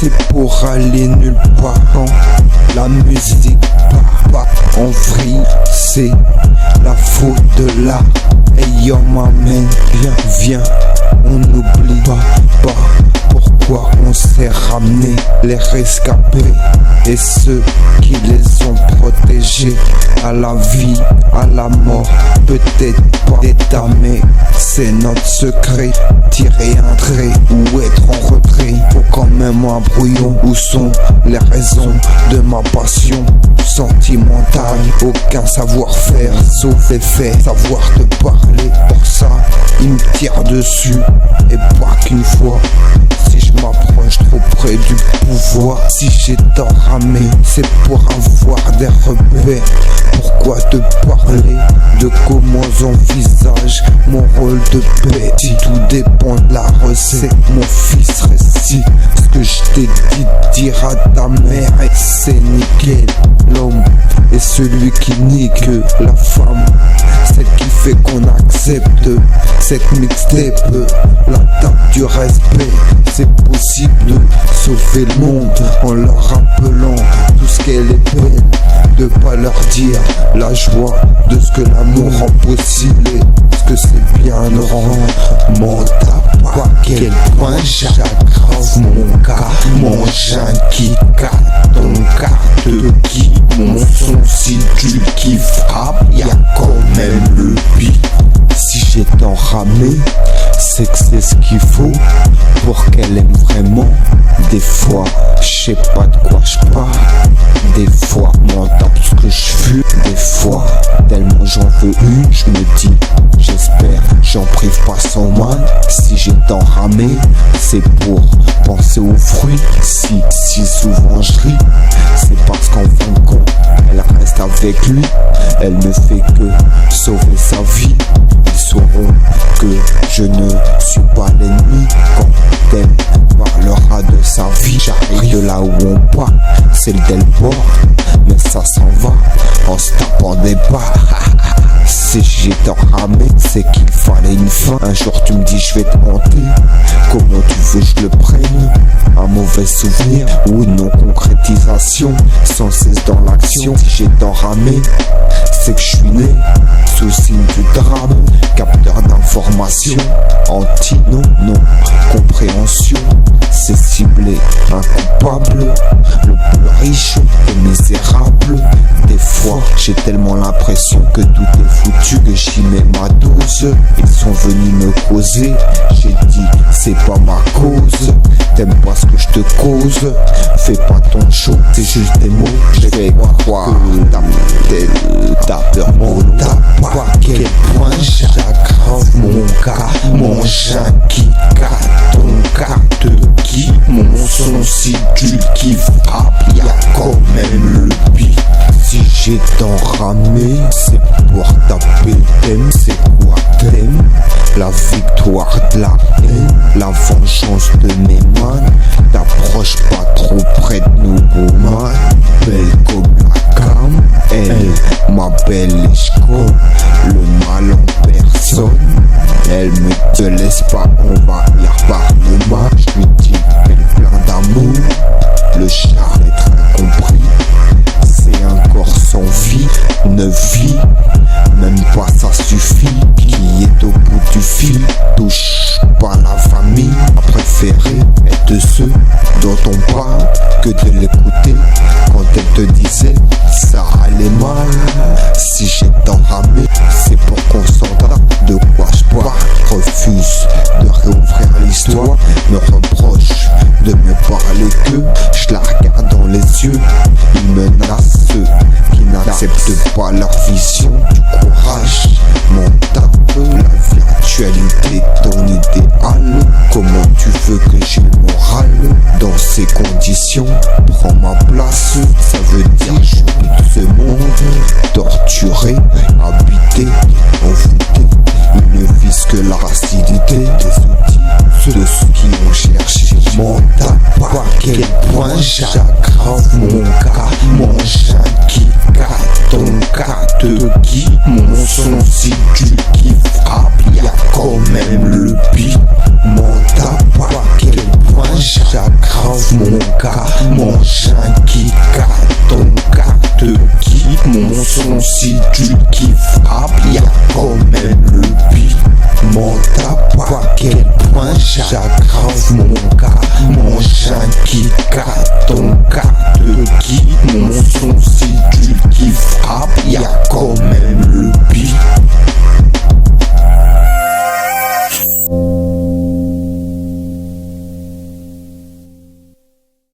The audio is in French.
c'est pour aller nulle part. Quand la musique part en vrille, c'est la faute de l'art. Hey yo ma man, viens, on n'oublie pas pourquoi on s'est ramené. Les rescapés et ceux qui les ont protégés, à la vie, à la mort, peut-être pas d'état, mais c'est notre secret. Tirer un trait ou être en retrait, faut quand même un brouillon. Où sont les raisons de ma passion sentimentale? Aucun savoir-faire sauf les faits, savoir te parler. Pour ça, il me tire dessus, et pas qu'une fois. Si je m'approche trop près du pouvoir, si j'ai enramé, c'est pour avoir des repères. Pourquoi te parler de comment j'envisage mon rôle de père? Si tout dépend de la recette, mon fils récite ce que je t'ai dit de dire à ta mère, et c'est nickel. L'homme est celui qui nique la femme, celle qui fait qu'on accepte cette mixtape. La tape du respect, c'est possible de sauver le monde en leur rappelant tout ce qu'elle est belle, de pas leur dire la joie de ce que l'amour rend possible et ce que c'est bien de rendre. M'en tape pas, quel point j'aggrave mon cas, mon jeune qui carte ton carte qui, mon son si tu qui frappe, y'a quand même le beat. Si j'ai enramé, c'est que c'est ce qu'il faut pour qu'elle aime vraiment. Des fois, je sais pas de quoi je parle. Des fois, m'en tape ce que je fume. Des fois, tellement j'en veux une, je me dis, j'espère, j'en prive pas son mal. Si j'ai enramé, c'est pour penser aux fruits. Si souvent je ris, c'est parce qu'en fin de compte, elle reste avec lui. Elle ne fait que sauver sa vie. Ils sauront que je ne suis pas l'ennemi quand elle parlera de sa vie. J'arrive de là où on part, c'est le Delport, mais ça s'en va en se tapant des barres. Si j'ai enramé, c'est qu'il fallait une fin. Un jour tu me dis je vais te hanter, comment tu veux je le prenne? Un mauvais souvenir ou une non-concrétisation, sans cesse dans l'action. Si j'ai enramé, c'est que je suis né sous signe du drame, capteur d'information, anti-non compréhension. C'est ciblé un coupable, le plus riche et misérable. Des fois j'ai tellement l'impression que tout est foutu que j'y mets ma dose. Ils sont venus me causer, j'ai dit c'est pas ma cause. T'aimes pas ce que je te cause, fais pas ton show, c'est juste des mots. Je fais quoi ta peur mon tape pas, quel point j'aggrave mon cas, mon jeune qui carte ton carte qui, mon son si tu qui frappe, y'a quand même le beat. Si j'ai enramé, c'est pour taper le thème. C'est quoi thème? La victoire de la haine, la vengeance de mes mains. T'approches pas trop près de nous, woman. Belle comme la cam, elle m'appelle Ishko, le mal en personne. Elle me te laisse pas, on va y reparler le mal. Je lui dis, elle est plein d'amour, le char est très compris. C'est un corps sans vie, une vie, même pas ça suffit. Qui est au bout du fil, touche pas la famille. A préféré être de ceux dont on parle que de l'écouter quand elle te disait ça allait mal. Si j'ai enramé, c'est pour qu'on s'entende de quoi je parle. Refuse de réouvrir l'histoire, me reproche de me parler que je la regarde dans les yeux. Il menace ceux qui n'acceptent pas leur vision. Du courage, m'en tape la virtualité, ton idéal. Comment tu veux que j'ai le moral dans ces conditions? Prends ma place, ça veut dire je suis de ce monde. Torturé, habité, envoûté, ils ne visent que la facilité des outils de ceux qui ont cherché. M'en tape pas, quel point j'aggrave mon cas, mon jeune qui carte ton carte qui, mon son si tu qui frappe, y'a quand même le beat. M'en tape pas, quel point j'aggrave mon si tu le kiffes, y'a quand même le beat. M'en tape pas à quel point j'aggrave mon gars. Mon chien qui casse ton cas de qui. Mon son si tu le kiffes, y'a quand même